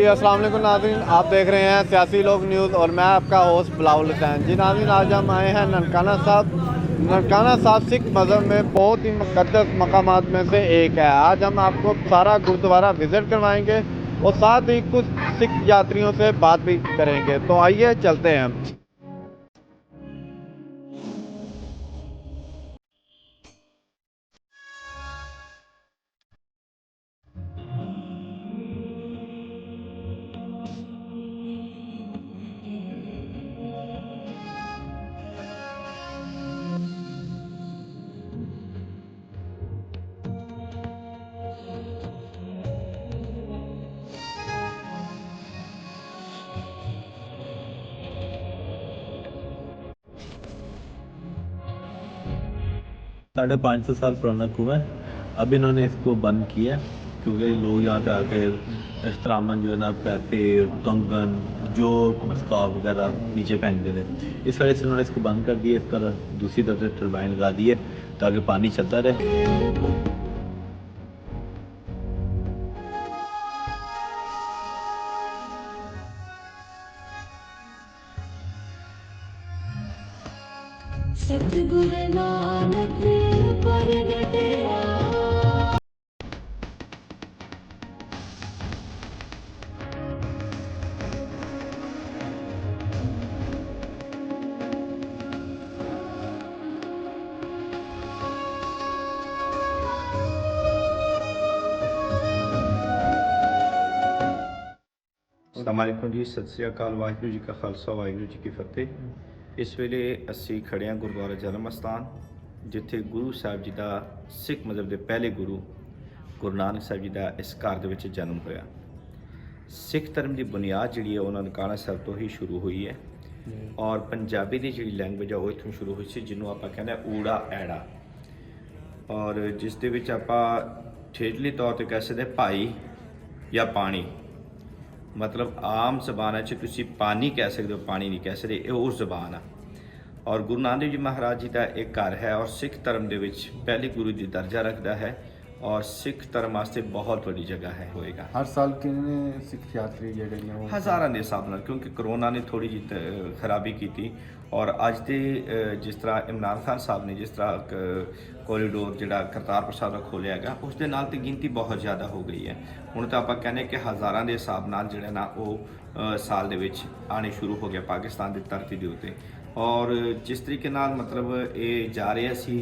अस्सलाम वालेकुम नाज़रीन, आप देख रहे हैं सियासी लोग न्यूज़ और मैं आपका होस्ट बिलावल हुसैन। जी नाज़रीन, आज हम आए हैं ननकाना साहब। ननकाना साहब सिख मज़हब में बहुत ही मुक़द्दस मकामात में से एक है। आज हम आपको सारा गुरुद्वारा विज़िट करवाएंगे और साथ ही कुछ सिख यात्रियों से बात भी करेंगे। तो आइए चलते हैं हम। साढ़े 500 साल पुराना कुआं है। अब इन्होंने इसको बंद किया है क्योंकि लोग यहाँ पे आके एहतरामन जो है ना पैसे कंगन जो मस्काफ वगैरह नीचे फेंक देते हैं। इस वजह से उन्होंने इसको बंद कर दिया। इस पर दूसरी तरफ से टरबाइन लगा दी है ताकि पानी चलता रहे। सतगुरु नानक प्रगटिया। अस्सलामुअलैकुम जी, सत श्री अकाल, वाहिगुरू जी का खालसा वाहिगुਰੂ जी की फतेह। ਇਸ ਵੇਲੇ ਅਸੀਂ ਖੜੇ ਹਾਂ ਗੁਰਦੁਆਰਾ ਜਨਮ ਅਸਥਾਨ, ਜਿੱਥੇ ਗੁਰੂ ਸਾਹਿਬ ਜੀ ਦਾ ਸਿੱਖ ਮਜ਼ਹਬ ਦੇ ਪਹਿਲੇ ਗੁਰੂ ਗੁਰੂ ਨਾਨਕ ਸਾਹਿਬ ਜੀ ਦਾ ਇਸ ਘਰ ਦੇ ਵਿੱਚ ਜਨਮ ਹੋਇਆ। ਸਿੱਖ ਧਰਮ ਦੀ ਬੁਨਿਆਦ ਜਿਹੜੀ ਹੈ ਉਹ ਨਨਕਾਣਾ ਸਾਹਿਬ ਤੋਂ ਹੀ ਸ਼ੁਰੂ ਹੋਈ ਹੈ ਔਰ ਪੰਜਾਬੀ ਦੀ ਜਿਹੜੀ ਲੈਂਗੁਏਜ ਆ ਉਹ ਇੱਥੋਂ ਸ਼ੁਰੂ ਹੋਈ ਸੀ, ਜਿਹਨੂੰ ਆਪਾਂ ਕਹਿੰਦੇ ਊੜਾ ਐੜਾ, ਔਰ ਜਿਸ ਦੇ ਵਿੱਚ ਆਪਾਂ ਠੇਠਲੀ ਤੌਰ ਤੇ ਕਹਿ ਸਕਦੇ ਭਾਈ ਜਾਂ ਪਾਣੀ, मतलब आम जबान तुसी पानी कह सकते हो, पानी नहीं कह सकते, ये उस जबान है। और गुरु नानक देव जी महाराज जी का एक घर है और सिख धर्म के पहले गुरु जी दर्जा रखता है और सिख धर्म वास्ते बहुत बड़ी जगह है होएगा। हर साल कितने सिख यात्री ਜਿਹੜੇ ਨੇ ਉਹ हज़ारों के हिसाब नाल, क्योंकि करोना ने थोड़ी जी खराबी की थी और अज के जिस तरह इमरान खान साहब ने जिस तरह कॉरीडोर जिहड़ा करतारपुर साहब का खोलिया है उस दे नाल ते गिनती बहुत ज़्यादा हो गई है। हुण तां आपां कहने कि हज़ारों के हिसाब नाल जिहड़ा ना वो साल दे विच आने शुरू हो गया पाकिस्तान की धरती के उत्ते। और जिस तरीके नाल मतलब ये जा रहे सी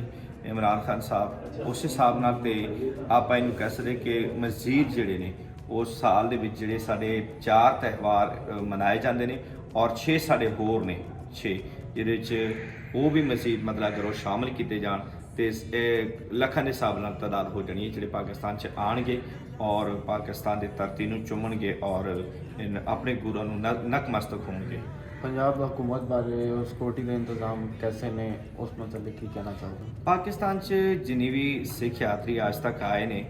इमरान खान साहब, उस हिसाब नाल ते आपां इहनूं कह सकदे कि मज़ीद जिहड़े ने उस साल दे विच जिहड़े साडे 4 त्यौहार मनाए जाते हैं और 6 साडे होर ने 6 जिहदे च वो भी मज़ीद मतलब अगर वो शामिल किए जान तो लखां के हिसाब नाल तादाद हो जानी है जिहड़े पाकिस्तान च आउणगे और पाकिस्तान की धरती नूं चुमणगे और अपने गुरुआं नूं नतमस्तक होणगे। पंजाब हुकूमत बारे और सिक्योरिटी के इंतजाम कैसे ने, उस मतलब की कहना चाहोगे? पाकिस्तान च जिन्नी भी सिख यात्री आज तक आए ने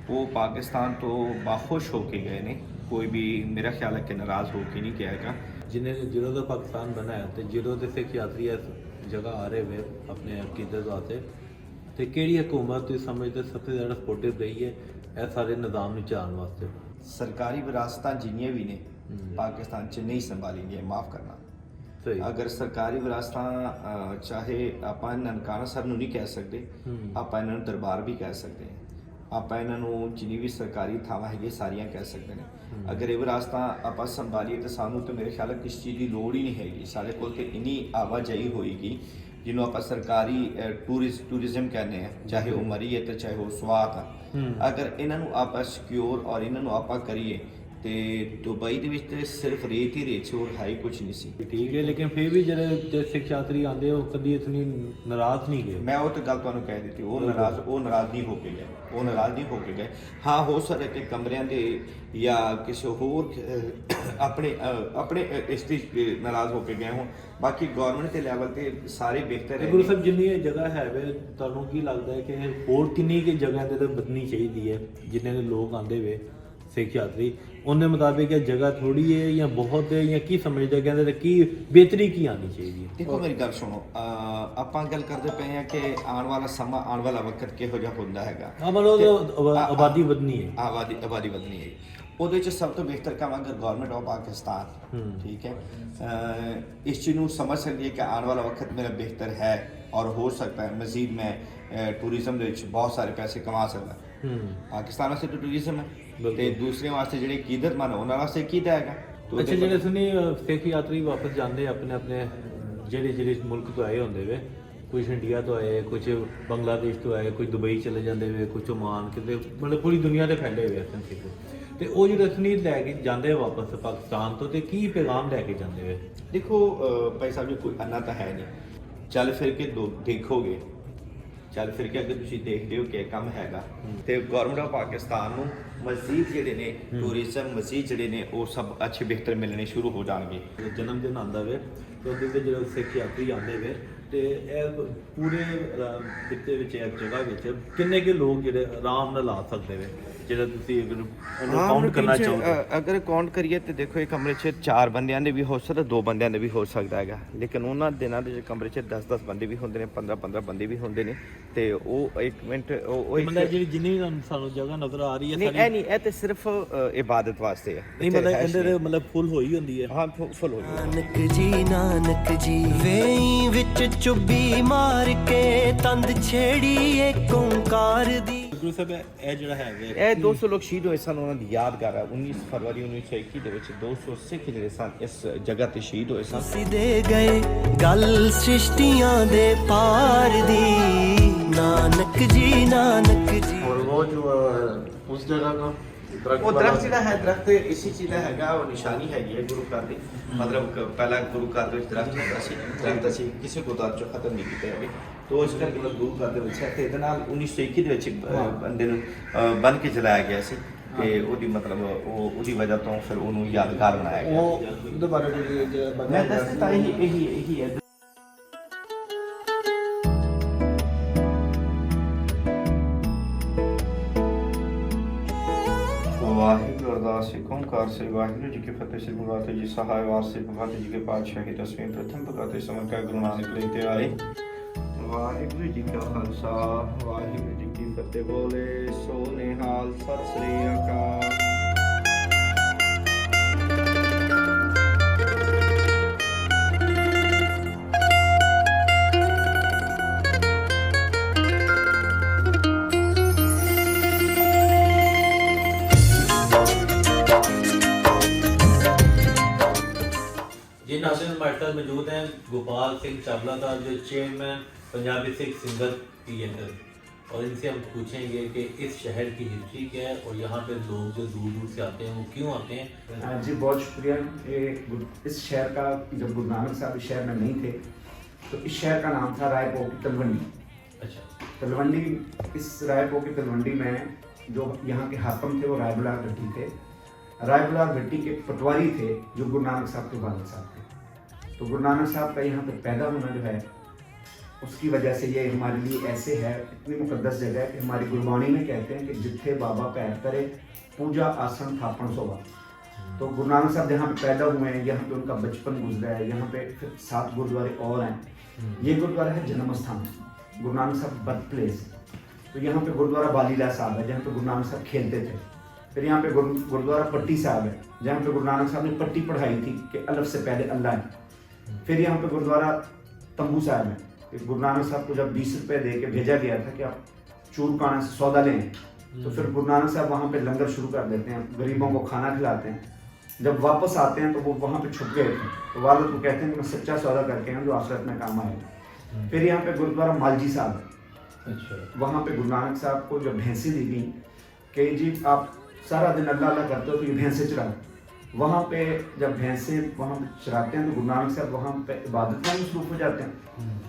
वो पाकिस्तान तो बाखुश होके गए ने, कोई भी मेरा ख्याल है कि नाराज़ होके नहीं गया है। जिन्हें जिन्हों का पाकिस्तान बना है तो जिन्हों के सिख यात्री इस जगह आ रहे हुए अपने अकीदत वास्ते, तो किहड़ी हुकूमत तुसीं समझदे सबसे ज़्यादा सपोर्टिव रही है इस सारे निज़ाम नूं चलाउण वास्ते? सरकारी विरासतां जिन्नियां भी ने पाकिस्तान च नहीं संभाली गई, माफ़ करना। सही। अगर सरकारी विरासतां चाहे आपां ननकाना साहब नूं नहीं कह सकते, आपां इन्हां नूं दरबार भी कह सकते हैं, आपां इन्हां नूं जिन्नी भी सरकारी थावां हैगी सारियां कह सकते हैं। अगर ये विरासतां आपां संभालीए तो सानूं तो मेरे ख्याल है किसी चीज़ की लोड़ ही नहीं हैगी। साढ़े कोल ते इन्नी आवाजाही होएगी जिन्हों आप सरकारी टूरिज्म कहने हैं, चाहे वो मरी है तो चाहे वो स्वात है। अगर इन्हों आप सिक्योर और इन्हों आप करिए तो दुबई के विच ते सिर्फ रेत ही रेत से और है ही कुछ नहीं सी। ठीक है, लेकिन फिर भी जो सिख यात्री आते वो कभी इतनी नाराज़ नहीं गए। मैं वो तो गल तुहानूं कह दी, वो नाराज़ नहीं होके गए, वो नाराज़ नहीं होके गए। हाँ हो सकता कि कमरियां दे या किसी होर अपने अपने इस नाराज़ होके गए हों, बाकी गौरमेंट के लैवल ते सारे बेहतर है। गुरु साहब जिन्नी ये जगह है वे तुहानूं की लगता है कि होर किन्नी की जगह ते बदनी चाहिए है जिन्ने लोग आते वे सिख यात्री उन्हें मुताबिक ये जगह थोड़ी है या बहुत है या की समझते कहते की बेहतरी की आनी चाहिए? देखो मेरी गल सुनो, आपां गल करते पे हैं कि आने वाला समा आने वाला वक्त किहो जिहा हुंदा हैगा। हाँ मतलब आबादी बदनी है, आबादी बदनी है ਉਹਦੇ 'ਚ ਸਭ ਤੋਂ ਬਿਹਤਰ ਕੰਮ ਅਗਰ ਗਵਰਨਮੈਂਟ ਆਫ ਪਾਕਿਸਤਾਨ ਠੀਕ ਹੈ ਇਸ ਚੀਜ਼ ਨੂੰ ਸਮਝ ਸਕਦੀ ਹੈ ਕਿ ਆਉਣ ਵਾਲਾ ਵਕਤ ਮੇਰਾ ਬਿਹਤਰ ਹੈ ਔਰ ਹੋ ਸਕਦਾ ਹੈ ਮਜ਼ੀਦ ਮੈਂ ਟੂਰਿਜ਼ਮ ਦੇ ਵਿੱਚ ਬਹੁਤ ਸਾਰੇ ਪੈਸੇ ਕਮਾ ਸਕਦਾ ਪਾਕਿਸਤਾਨ ਵਾਸਤੇ ਤਾਂ ਟੂਰਿਜ਼ਮ ਹੈ ਤੇ ਦੂਸਰੇ ਵਾਸਤੇ ਜਿਹੜੇ ਕੀਦਤਮੰਦ ਉਹਨਾਂ ਵਾਸਤੇ ਕੀਦਾ ਹੈਗਾ। ਅੱਛਾ, ਜਿਹੜੇ ਸੁਣੀ ਸਿੱਖ ਯਾਤਰੀ ਵਾਪਸ ਜਾਂਦੇ ਆਪਣੇ ਆਪਣੇ ਜਿਹੜੇ ਮੁਲਕ ਤੋਂ ਆਏ ਹੁੰਦੇ ਵੇ, ਕੁਝ ਇੰਡੀਆ ਤੋਂ ਆਏ, ਕੁਝ ਬੰਗਲਾਦੇਸ਼ ਤੋਂ ਆਏ, ਕੁਝ ਦੁਬਈ ਚਲੇ ਜਾਂਦੇ ਵੇ, ਕੁਝ ਓਮਾਨ, ਕਿਤੇ ਮਤਲਬ ਪੂਰੀ ਦੁਨੀਆ ਦੇ ਫੈਲੇ ਹੋਏ ਹਨ ਸਿੱਖ। ਤੇ ਉਹ ਜਿਹੜੇ ਸੁਣੀ ਲੈ ਕੇ ਜਾਂਦੇ ਵਾਪਸ ਪਾਕਿਸਤਾਨ ਤੋਂ ਤੇ ਕੀ ਪੈਗਾਮ ਲੈ ਕੇ ਜਾਂਦੇ ਵੇ? ਦੇਖੋ ਭਾਈ ਸਾਹਿਬ ਜੀ ਕੋਈ ਅੰਨਾ ਤਾਂ ਹੈ ਨਹੀਂ, ਚੱਲ ਫਿਰ ਕੇ ਦੇਖੋਗੇ, ਚੱਲ ਫਿਰ ਕੇ ਅਗਰ ਤੁਸੀਂ ਦੇਖਦੇ ਹੋ ਕਿ ਇਹ ਕੰਮ ਹੈਗਾ ਤੇ ਗਵਰਨਮੈਂਟ ਆਫ ਪਾਕਿਸਤਾਨ ਨੂੰ ਮਜ਼ੀਦ ਜਿਹੜੇ ਨੇ ਟੂਰਿਜ਼ਮ ਮਜ਼ੀਦ ਜਿਹੜੇ ਨੇ ਉਹ ਸਭ ਅੱਛੇ ਬਿਹਤਰ ਮਿਲਣੇ ਸ਼ੁਰੂ ਹੋ ਜਾਣਗੇ। ਜਨਮ ਦਿਨ ਆਉਂਦਾ ਵੇ ਤੇ ਉਹਦੇ ਤੇ ਜਿਹੜੇ ਸਿੱਖ ਯਾਤਰੀ ਆਉਂਦੇ ਵੇ ਤੇ ਇਹ ਪੂਰੇ ਖਿੱਤੇ ਵਿੱਚ ਇੱਕ ਜਗ੍ਹਾ ਵਿੱਚ ਕਿੰਨੇ ਕੁ ਲੋਕ ਜਿਹੜੇ ਆਰਾਮ ਨਾਲ ਆ ਸਕਦੇ ਵੇ, ਜਿਹੜਾ ਤੁਸੀਂ ਅਗਰ ਉਹਨੂੰ ਕਾਊਂਟ ਕਰਨਾ ਚਾਹੋ? ਅਗਰ ਕਾਊਂਟ ਕਰੀਏ ਤੇ ਦੇਖੋ ਇਹ ਕਮਰੇ 'ਚ 4 ਬੰਦਿਆਂ ਦੇ ਵੀ ਹੋ ਸਕਦਾ, 2 ਬੰਦਿਆਂ ਦੇ ਵੀ ਹੋ ਸਕਦਾ ਹੈਗਾ, ਲੇਕਿਨ ਉਹਨਾਂ ਦਿਨਾਂ ਦੇ ਕਮਰੇ 'ਚ 10-10 ਬੰਦੇ ਵੀ ਹੁੰਦੇ ਨੇ, 15-15 ਬੰਦੇ ਵੀ ਹੁੰਦੇ ਨੇ ਤੇ ਉਹ ਇੱਕ ਮਿੰਟ ਉਹ ਮਤਲਬ ਜਿਹੜੀ ਜਿੰਨੀ ਸਾਨੂੰ ਜਗ੍ਹਾ ਨਜ਼ਰ ਆ ਰਹੀ ਹੈ ਨਹੀਂ ਇਹ ਨਹੀਂ, ਇਹ ਤੇ ਸਿਰਫ ਇਬਾਦਤ ਵਾਸਤੇ ਹੈ। ਨਹੀਂ ਮਤਲਬ ਇਹਦੇ ਮਤਲਬ ਫੁੱਲ ਹੋਈ ਹੁੰਦੀ ਹੈ? ਹਾਂ ਫੁੱਲ ਹੋਈ। ਨਾਨਕ ਜੀ ਵੇਈ ਵਿੱਚ ਚੁੱਭੀ ਮਾਰ ਕੇ ਤੰਦ ਛੇੜੀ ਏਕ ਓਂਕਾਰ ਦੀ। ਗੁਰੂ ਸਾਹਿਬ ਇਹ ਜਿਹੜਾ ਹੈਗਾ ਇਹ 200 ਲੋਕ ਸ਼ਹੀਦ ਹੋਏ ਸਨ, ਉਹਨਾਂ ਦੀ ਯਾਦਗਾਰ ਹੈ। 19 ਫਰਵਰੀ 1921 ਦੇ ਵਿੱਚ 200 ਸਿੱਖ ਜਿਹੜੇ ਸਨ ਇਸ ਜਗ੍ਹਾ ਤੇ ਸ਼ਹੀਦ ਹੋਏ ਸਨ। ਸਿੱਧੇ ਗਏ ਗੱਲ ਸ੍ਰਿਸ਼ਟੀਆਂ ਦੇ ਪਾਰ ਦੀ ਨਾਨਕ ਜੀ ਨਾਨਕ ਜੀ। और वो जो उस जगह का ਉਹ ਦਰਖਤ ਜਿਹੜਾ ਹੈ ਦਰਖਤ ਇਸੇ ਚੀਜ਼ ਦਾ ਹੈਗਾ, ਉਹ ਨਿਸ਼ਾਨੀ ਹੈਗੀ ਹੈ ਗੁਰੂ ਘਰ ਦੀ। ਮਤਲਬ ਪਹਿਲਾਂ ਗੁਰੂ ਘਰ ਦੇ ਵਿੱਚ ਦਰਖਤ ਹੁੰਦਾ ਸੀ, ਦਰਖਤ ਅਸੀਂ ਕਿਸੇ ਗੁਰਦੁਆਰੇ ਚੋਂ ਖਤਮ ਨਹੀਂ ਕੀਤੇ ਹੈਗੇ। ਤੋ ਇਸ ਕਰਕੇ ਮਤਲਬ ਗੁਰੂ ਘਰ ਦੇ ਵਿੱਚ ਹੈ ਤੇ ਇਹਦੇ ਨਾਲ 1921 ਦੇ ਵਿੱਚ ਬੰਦੇ ਨੂੰ ਬੰਨ ਕੇ ਜਲਾਇਆ ਗਿਆ ਸੀ ਤੇ ਉਹਦੀ ਮਤਲਬ ਉਹਦੀ ਵਜ੍ਹਾ ਤੋਂ ਫਿਰ ਉਹਨੂੰ ਯਾਦਗਾਰ ਬਣਾਇਆ ਗਿਆ। वो दोबारा ਮੈਂ ਦੱਸ ਦਿੱਤਾ ਇਹੀ ਹੈ। ਵਾਹਿਗੁਰੂ ਅਰਦਾਸ ਸਿੱਖ ਓਂਕਾਰ ਸੇ ਵਾਹਿਗੁਰੂ ਜੀ ਕੀ ਫਤਿਹ। ਸ੍ਰੀ ਗੁਰੂ ਗ੍ਰੰਥ ਜੀ ਸਹਾਇ ਵਾਸਤੇ ਭਗਤ ਜੀ ਕੇ ਪਾਤਸ਼ਾਹੀ ਦਸਵੇਂ ਪ੍ਰਥਮ ਭਗਤ ਸਮੇਂ ਕਾ ਗੁਰੂ ਨਾਨਕ ਲੈ ਤੇ ਆਏ। ਵਾਹਿਗੁਰੂ ਜੀ ਕਾ ਖਾਲਸਾ ਵਾਹਿਗੁਰੂ ਜੀ ਕੀ ਫਤਿਹ। ਬੋਲੇ ਸੋ ਨਿਹਾਲ, ਸਤਿ ਸ੍ਰੀ ਅਕਾਲ। जी नाज़रीन, हमारे साथ मौजूद हैं गोपाल सिंह चावला का जो chairman Punjabi Sikh singer theatre, और इनसे हम पूछेंगे कि इस शहर की हिस्ट्री क्या है और यहाँ पे लोग जो दूर दूर से आते हैं वो क्यों आते हैं। जी बहुत शुक्रिया। इस शहर का जब गुरु नानक साहब इस शहर में नहीं थे तो इस शहर का नाम था रायपुर की तलवंडी। अच्छा, तलवंडी। इस रायपुर की तलवंडी में जो यहाँ के हाकम थे वो रायबुलार भट्टी थे। रायबुलार भट्टी के पटवारी थे जो गुरु नानक साहब के वालिद साहब थे। तो गुरु नानक साहब का यहाँ पे पैदा होना जो है उसकी वजह से ये हमारे लिए ऐसे है, इतनी मुकद्दस जगह है कि हमारी गुरबाणी में कहते हैं कि जिथे बाबा पैर करे पूजा आसन थापन सोवा। तो गुरु नानक साहब जहाँ पे पैदा हुए हैं, यहाँ पे उनका बचपन गुजरा है। यहाँ पे फिर 7 गुरुद्वारे और हैं। ये गुरुद्वारा है जन्म स्थान, गुरु नानक साहब बर्थ प्लेस। तो यहाँ पे गुरुद्वारा बालीला साहब है जहाँ पे गुरु नानक साहब खेलते थे। फिर यहाँ पे गुरुद्वारा पट्टी साहब है जहाँ पे गुरु नानक साहब ने पट्टी पढ़ाई थी कि अलफ से पहले अल्लाह है। फिर यहाँ पे गुरुद्वारा तंबू साहब है। गुरु नानक साहब को जब 20 रुपये दे के भेजा गया था कि आप चूरकाना से सौदा लें, तो फिर गुरु नानक साहब वहाँ पे लंगर शुरू कर देते हैं, गरीबों को खाना खिलाते हैं। जब वापस आते हैं तो वो वहाँ पे छुप गए थे, तो वालिद को कहते हैं कि मैं सच्चा सौदा करके आऊँ जो आखिरत में काम आएगा। फिर यहाँ पे गुरुद्वारा मालजी साहब है। अच्छा, वहाँ पे गुरु नानक साहब को जब भैंसें दी गई कि जी आप सारा दिन अल्लाह अल्लाह करते हो तो ये भैंसें चराओ। वहाँ पे जब भैंसें वहाँ पे चराते हैं तो गुरु नानक साहब वहाँ पे इबादत में मसरूफ हो जाते हैं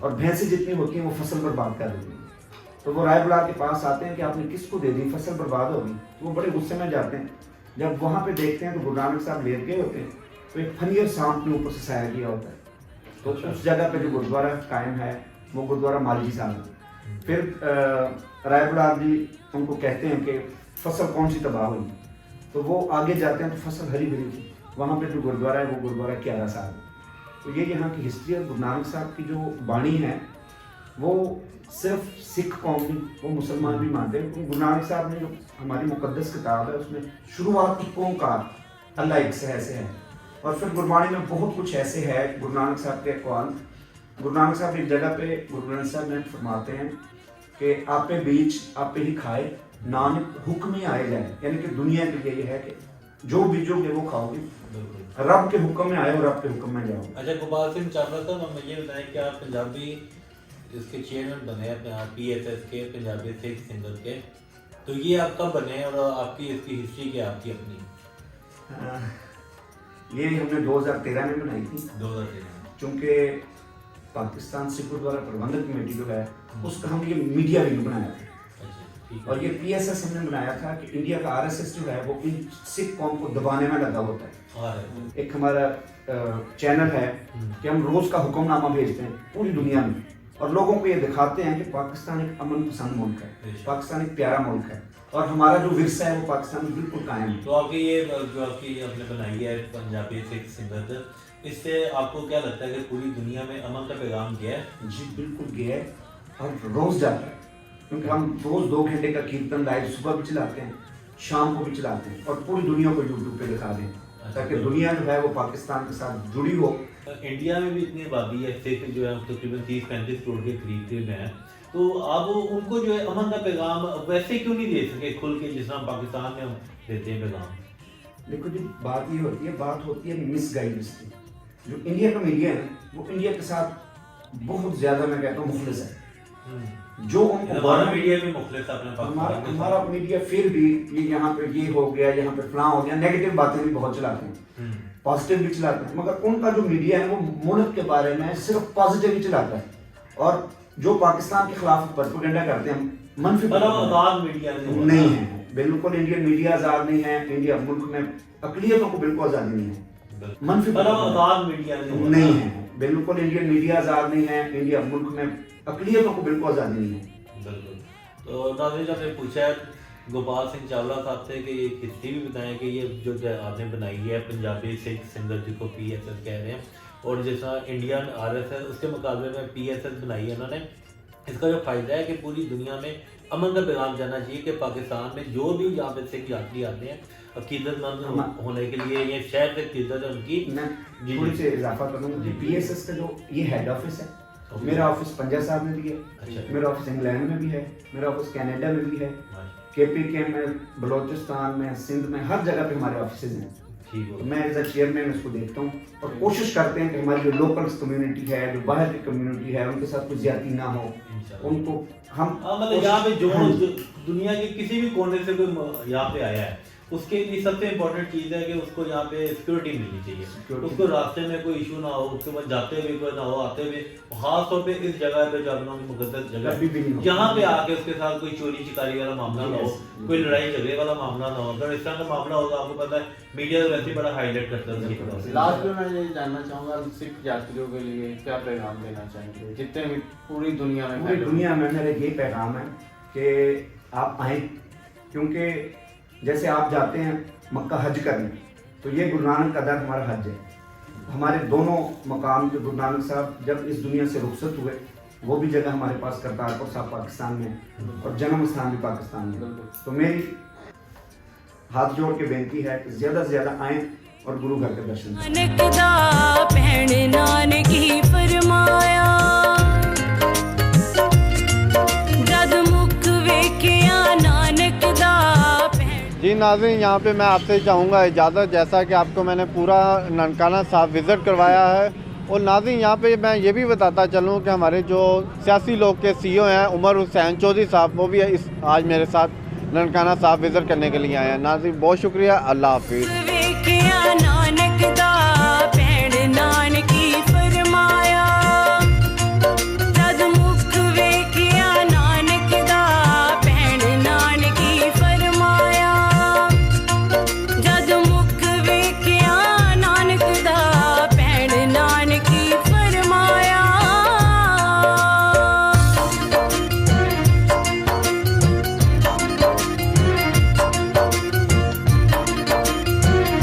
और भैंसें जितनी होती हैं वो फसल बर्बाद कर देती हैं। तो वो रायबुलार के पास आते हैं कि आपने किसको दे दी, फसल बर्बाद होगी। तो वो बड़े गुस्से में जाते हैं। जब वहाँ पे देखते हैं तो गुरु नानक साहब लेट गए होते हैं, तो एक फनियर सांप के ऊपर से साया किया होता है। तो उस जगह पे जो गुरुद्वारा कायम है वो गुरुद्वारा मालजी साहब है। फिर रायबुलार जी उनको कहते हैं कि फसल कौन सी तबाह हुई, तो वो आगे जाते हैं तो फसल हरी भरी थी। वहाँ पे जो गुरुद्वारा है वो गुरुद्वारा क्यारा साहब है। तो ये यहाँ की हिस्ट्री है। गुरु नानक साहब की जो वाणी है वो सिर्फ सिख कौम नहीं, वो मुसलमान भी मानते हैं। गुरु नानक साहब ने जो हमारी मुकद्दस किताब है उसमें शुरुआत की ओंकार अल्लाह एक से ऐसे है, और फिर गुरबाणी में बहुत कुछ ऐसे है गुरु नानक साहब के अक़वाल। गुरु नानक साहब एक जगह पे गुरु ग्रंथ साहब में फरमाते हैं कि आपे बीच आपे ही खाए नानक हुक्म ही आए जाए, यानी कि दुनिया के लिए ये है कि जो बीजोगे वो खाओगे, रब के हुक्म में आए और रब के हुक्म में जाओ। अच्छा, गोपाल सिंह चावला साहब, हमें ये बताएं कि आप पंजाबी इसके चेयरमैन बने अपने आप PSS के, पंजाबी सिख सिंगर के, तो ये आप कब बने और आपकी इसकी हिस्ट्री क्या आपकी अपनी? ये हमने 2013 में बनाई थी, 2013। क्योंकि पाकिस्तान सिख गुरुद्वारा प्रबंधक कमेटी जो है उसका हम ये मीडिया विंग बनाया था, और ये PSS हमने बनाया था कि इंडिया का RSS जो है वो इन सिख कौम को दबाने में लगा होता है। एक हमारा चैनल है कि हम रोज का हुक्मनामा भेजते हैं पूरी दुनिया में, और लोगों को ये दिखाते हैं कि पाकिस्तान एक अमन पसंद मुल्क है, पाकिस्तान एक प्यारा मुल्क है, और हमारा जो विरसा है वो पाकिस्तान में बिल्कुल कायम है। तो आपकी ये जो आपकी आपने बनाई है पंजाबी सिख सिंगर, इससे आपको क्या लगता है कि पूरी दुनिया में अमन का पैगाम गया है? जी बिल्कुल गया है, और रोज जाता है, क्योंकि हम रोज 2 घंटे का कीर्तन लाइव सुबह भी चलाते हैं, शाम को भी चलाते हैं, और पूरी दुनिया को यूट्यूब पे दिखा दें ताकि दुनिया जो है वो पाकिस्तान के साथ जुड़ी हो। इंडिया में भी इतनी आबादी है, सिख जो है तकरीबन 30-35 करोड़ के करीब हैं, तो आप उनको जो है अमन का पैगाम वैसे क्यों नहीं दे सके खुल के जिस तरह पाकिस्तान में हम देते हैं पैगाम? देखो जी, बात ये होती है, बात होती है मिसगाइडेंस की। जो इंडिया का मीडिया है वो इंडिया के साथ बहुत ज्यादा, मैं कहता हूँ, मुखलिस है। जो हमारा मीडिया भी मुखलिस है अपने पाकिस्तान में, हमारा मीडिया फिर भी ये यहाँ पे ये हो गया, यहाँ पे फलां हो गया, नेगेटिव बातें भी बहुत चलाते हैं, पॉजिटिव भी चलाते हैं, मगर उनका जो मीडिया है वो मुल्क के बारे में सिर्फ पॉजिटिव ही चलाता है, और जो पाकिस्तान के खिलाफ प्रोपेगेंडा करते हैं मनफी आजाद मीडिया नहीं है। बिल्कुल इंडियन मीडिया आजाद नहीं है, इंडिया मुल्क में अकलियतों को बिल्कुल आजादी नहीं है, मनफी आजाद मीडिया नहीं है, बिल्कुल इंडियन मीडिया आजाद नहीं है, इंडिया मुल्क में अकलियतों को बिल्कुल आजादी नहीं है। बिल्कुल। तो नाज़रीन, आपने पूछा है गोपाल सिंह चावला साहब से कि ये हिस्ट्री भी बताएं कि ये जो आपने बनाई है पंजाबी सिख सिंगर जिसको PSS कह रहे हैं, और जैसा इंडियन RSS उसके मुकाबले में PSS बनाई है उन्होंने, इसका जो फ़ायदा है कि पूरी दुनिया में अमन का पैगाम जाना चाहिए कि पाकिस्तान में जो भी यहाँ पे सिख यात्री आते हैं अकीदतमंद होने के लिए, ये शहर से अकीदत है उनकी। मैं थोड़ी सी इजाफा करूँगा जी, PSS का जो ये हेड ऑफिस है, मेरा ऑफिस पंजा साहब में भी है, अच्छा। मेरा ऑफिस इंग्लैंड में भी है, मेरा ऑफिस कनाडा में भी है, KPK में, बलोचिस्तान में, सिंध में, हर जगह पे हमारे ऑफिस हैं। तो मैं एज अ चेयरमैन उसको देखता हूँ, और कोशिश करते हैं कि हमारी जो लोकल कम्युनिटी है, जो बाहर की कम्युनिटी है, उनके साथ कोई ज्यादती ना हो, उनको हम मतलब यहाँ पे जो दुनिया के किसी भी कोने से कोई यहाँ पे आया है उसके लिए सबसे इम्पोर्टेंट चीज़ है कि उसको यहाँ पे सिक्योरिटी मिलनी चाहिए, उसको रास्ते में कोई इशू ना हो, उसके बाद जाते हुए कोई ना हो, आते हुए, खास तौर पे इस जगह पे जो अपना मुकद्दस जगह यहाँ पे आके उसके साथ कोई चोरी चिकारी वाला मामला ना हो, कोई लड़ाई झगड़े वाला मामला ना हो। अगर इस तरह का मामला होगा, आपको पता है मीडिया वैसे ही बड़ा हाईलाइट करता है। लास्ट में मैं ये जानना चाहूँगा, सिख यात्रियों के लिए क्या पैगाम देना चाहेंगे, जितने भी पूरी दुनिया में मेरा ये पैगाम है कि आप आए, क्योंकि जैसे आप जाते हैं मक्का हज करने, तो ये गुरु नानक का दर हमारा हज है। हमारे दोनों मकाम जो गुरु नानक साहब जब इस दुनिया से रुखसत हुए, वो भी जगह हमारे पास करतारपुर साहब पाकिस्तान में, और जन्म स्थान भी पाकिस्तान में। तो मेरी हाथ जोड़ के बेनती है कि ज़्यादा से ज़्यादा आएँ और गुरु घर के दर्शन करें। नानक दा भैण नानक ही फरमाया, जद मुख वेखिया नानक दा। जी नाज़रीन, यहाँ पे मैं आपसे चाहूँगा इजाज़त, जैसा कि आपको मैंने पूरा ननकाना साहब विज़िट करवाया है। और नाज़रीन, यहाँ पे मैं ये भी बताता चलूँ कि हमारे जो सियासी लोग के CEO हैं उमर हुसैन चौधरी साहब, वो भी आज मेरे साथ ननकाना साहब विज़िट करने के लिए आए हैं। नाज़रीन, बहुत शुक्रिया, अल्लाह हाफिज़।